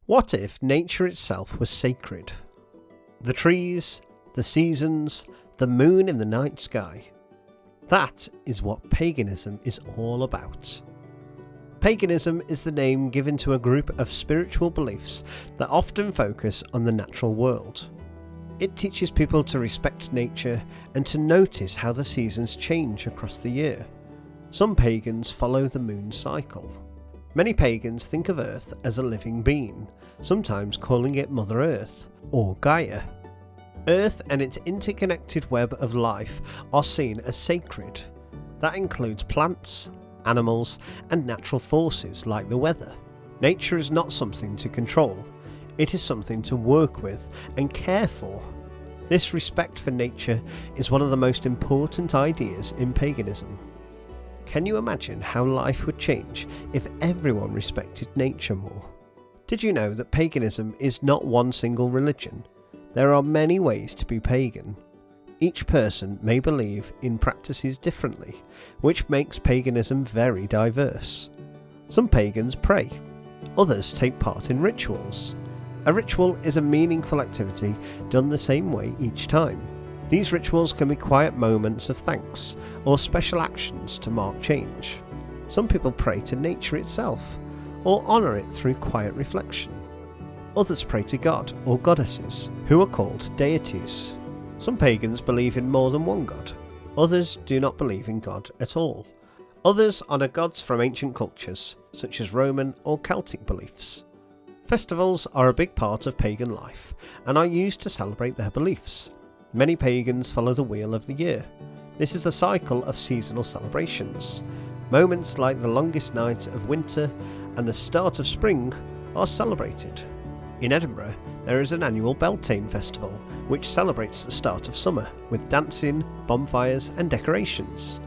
What if nature itself was sacred? The trees, the seasons, the moon in the night sky. That is what paganism is all about. Paganism is the name given to a group of spiritual beliefs that often focus on the natural world. It teaches people to respect nature and to notice how the seasons change across the year. Some pagans follow the moon cycle. Many pagans think of Earth as a living being, sometimes calling it Mother Earth, or Gaia. Earth and its interconnected web of life are seen as sacred. That includes plants, animals, and natural forces like the weather. Nature is not something to control, it is something to work with and care for. This respect for nature is one of the most important ideas in paganism. Can you imagine how life would change if everyone respected nature more? Did you know that paganism is not one single religion? There are many ways to be pagan. Each person may believe in practices differently, which makes paganism very diverse. Some pagans pray, others take part in rituals. A ritual is a meaningful activity done the same way each time. These rituals can be quiet moments of thanks or special actions to mark change. Some people pray to nature itself or honour it through quiet reflection. Others pray to God or goddesses, who are called deities. Some pagans believe in more than one god. Others do not believe in God at all. Others honour gods from ancient cultures, such as Roman or Celtic beliefs. Festivals are a big part of pagan life and are used to celebrate their beliefs. Many pagans follow the wheel of the year. This is a cycle of seasonal celebrations. Moments like the longest night of winter and the start of spring are celebrated. In Edinburgh, there is an annual Beltane festival, which celebrates the start of summer, with dancing, bonfires and decorations.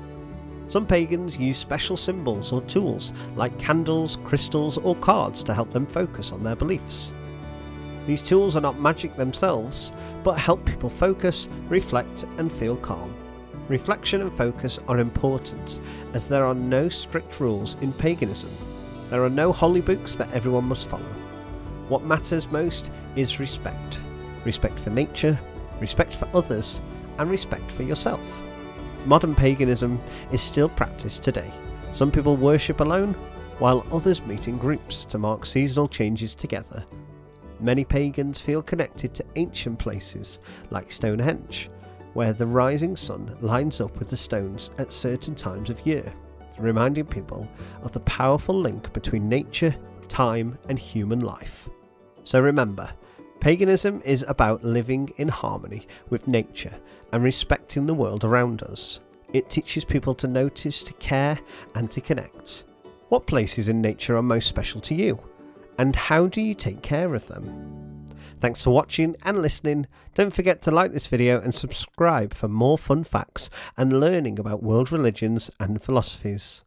Some pagans use special symbols or tools like candles, crystals or cards to help them focus on their beliefs. These tools are not magic themselves, but help people focus, reflect and feel calm. Reflection and focus are important, as there are no strict rules in paganism. There are no holy books that everyone must follow. What matters most is respect. Respect for nature, respect for others, and respect for yourself. Modern paganism is still practiced today. Some people worship alone, while others meet in groups to mark seasonal changes together. Many pagans feel connected to ancient places like Stonehenge, where the rising sun lines up with the stones at certain times of year, reminding people of the powerful link between nature, time, and human life. So remember, paganism is about living in harmony with nature and respecting the world around us. It teaches people to notice, to care, and to connect. What places in nature are most special to you? And how do you take care of them? Thanks for watching and listening. Don't forget to like this video and subscribe for more fun facts and learning about world religions and philosophies.